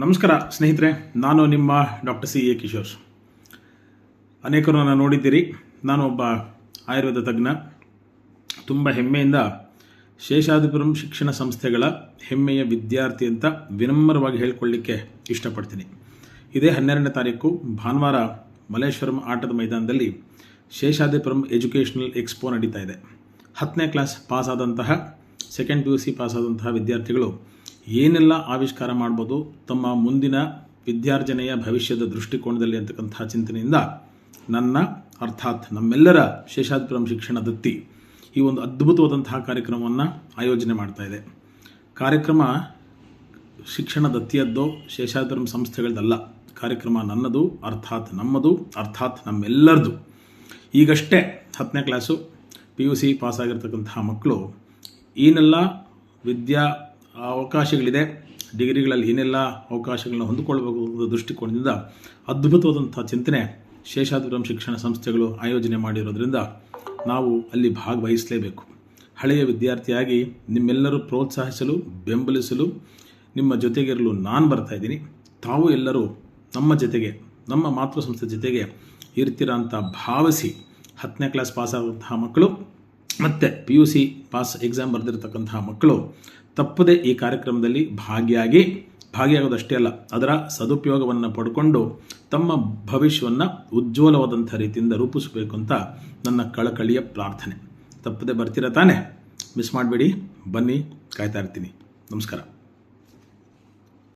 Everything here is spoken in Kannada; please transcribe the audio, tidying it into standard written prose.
ನಮಸ್ಕಾರ ಸ್ನೇಹಿತರೆ, ನಾನು ನಿಮ್ಮ ಡಾಕ್ಟರ್ ಸಿ ಎ ಕಿಶೋರ್. ಅನೇಕರು ನನ್ನ ನೋಡಿದ್ದೀರಿ. ನಾನು ಒಬ್ಬ ಆಯುರ್ವೇದ ತಜ್ಞ. ತುಂಬ ಹೆಮ್ಮೆಯಿಂದ ಶೇಷಾದ್ರಿಪುರಂ ಶಿಕ್ಷಣ ಸಂಸ್ಥೆಗಳ ಹೆಮ್ಮೆಯ ವಿದ್ಯಾರ್ಥಿ ಅಂತ ವಿನಮ್ರವಾಗಿ ಹೇಳ್ಕೊಳ್ಳಿಕ್ಕೆ ಇಷ್ಟಪಡ್ತೀನಿ. ಇದೇ 12ನೇ ತಾರೀಕು ಭಾನುವಾರ ಮಲ್ಲೇಶ್ವರಂ ಆಟದ ಮೈದಾನದಲ್ಲಿ ಶೇಷಾದ್ರಿಪುರಂ ಎಜುಕೇಷನಲ್ ಎಕ್ಸ್ಪೋ ನಡೀತಾ ಇದೆ. 10ನೇ ಕ್ಲಾಸ್ ಪಾಸಾದಂತಹ, ಸೆಕೆಂಡ್ PUC ಪಾಸಾದಂತಹ ವಿದ್ಯಾರ್ಥಿಗಳು ಏನೆಲ್ಲ ಆವಿಷ್ಕಾರ ಮಾಡ್ಬೋದು ತಮ್ಮ ಮುಂದಿನ ವಿದ್ಯಾರ್ಜನೆಯ ಭವಿಷ್ಯದ ದೃಷ್ಟಿಕೋನದಲ್ಲಿ ಅಂತಕ್ಕಂಥ ಚಿಂತನೆಯಿಂದ ನನ್ನ ಅರ್ಥಾತ್ ನಮ್ಮೆಲ್ಲರ ಶೇಷಾದ್ರಿಪುರಂ ಶಿಕ್ಷಣ ದತ್ತಿ ಈ ಒಂದು ಅದ್ಭುತವಾದಂತಹ ಕಾರ್ಯಕ್ರಮವನ್ನು ಆಯೋಜನೆ ಮಾಡ್ತಾ ಇದೆ. ಕಾರ್ಯಕ್ರಮ ಶಿಕ್ಷಣ ದತ್ತಿಯದ್ದು, ಶೇಷಾದ್ರಿಪುರಂ ಸಂಸ್ಥೆಗಳದ್ದಲ್ಲ. ಕಾರ್ಯಕ್ರಮ ನನ್ನದು, ಅರ್ಥಾತ್ ನಮ್ಮದು, ಅರ್ಥಾತ್ ನಮ್ಮೆಲ್ಲರದು. ಈಗಷ್ಟೇ 10ನೇ ಕ್ಲಾಸು PUC ಪಾಸಾಗಿರ್ತಕ್ಕಂತಹ ಮಕ್ಕಳು ಏನೆಲ್ಲ ವಿದ್ಯಾ ಅವಕಾಶಗಳಿದೆ, ಡಿಗ್ರಿಗಳಲ್ಲಿ ಏನೆಲ್ಲ ಅವಕಾಶಗಳನ್ನ ಹೊಂದಿಕೊಳ್ಳಬೇಕು ಅನ್ನೋ ದೃಷ್ಟಿಕೋನದಿಂದ ಅದ್ಭುತವಾದಂಥ ಚಿಂತನೆ ಶೇಷಾದ್ರಿಪುರಂ ಶಿಕ್ಷಣ ಸಂಸ್ಥೆಗಳು ಆಯೋಜನೆ ಮಾಡಿರೋದ್ರಿಂದ ನಾವು ಅಲ್ಲಿ ಭಾಗವಹಿಸಲೇಬೇಕು. ಹಳೆಯ ವಿದ್ಯಾರ್ಥಿಯಾಗಿ ನಿಮ್ಮೆಲ್ಲರೂ ಪ್ರೋತ್ಸಾಹಿಸಲು, ಬೆಂಬಲಿಸಲು, ನಿಮ್ಮ ಜೊತೆಗಿರಲು ನಾನು ಬರ್ತಾಯಿದ್ದೀನಿ. ತಾವು ಎಲ್ಲರೂ ನಮ್ಮ ಜೊತೆಗೆ, ನಮ್ಮ ಮಾತೃ ಸಂಸ್ಥೆ ಜೊತೆಗೆ ಇರ್ತೀರ ಅಂತ ಭಾವಿಸಿ 10ನೇ ಕ್ಲಾಸ್ ಪಾಸಾದಂತಹ ಮಕ್ಕಳು ಮತ್ತು PUC ಪಾಸ್ ಎಕ್ಸಾಮ್ ಬರೆದಿರ್ತಕ್ಕಂತಹ ಮಕ್ಕಳು ತಪ್ಪದೆ ಈ ಕಾರ್ಯಕ್ರಮದಲ್ಲಿ ಭಾಗಿಯಾಗೋದಷ್ಟೇ ಅಲ್ಲ, ಅದರ ಸದುಪಯೋಗವನ್ನು ಪಡ್ಕೊಂಡು ತಮ್ಮ ಭವಿಷ್ಯವನ್ನು ಉಜ್ವಲವಾದಂಥ ರೀತಿಯಿಂದ ರೂಪಿಸಬೇಕು ಅಂತ ನನ್ನ ಕಳಕಳಿಯ ಪ್ರಾರ್ಥನೆ. ತಪ್ಪದೆ ಬರ್ತೀರ ತಾನೆ? ಮಿಸ್ ಮಾಡಬೇಡಿ, ಬನ್ನಿ, ಕಾಯ್ತಾ ಇರ್ತೀನಿ. ನಮಸ್ಕಾರ.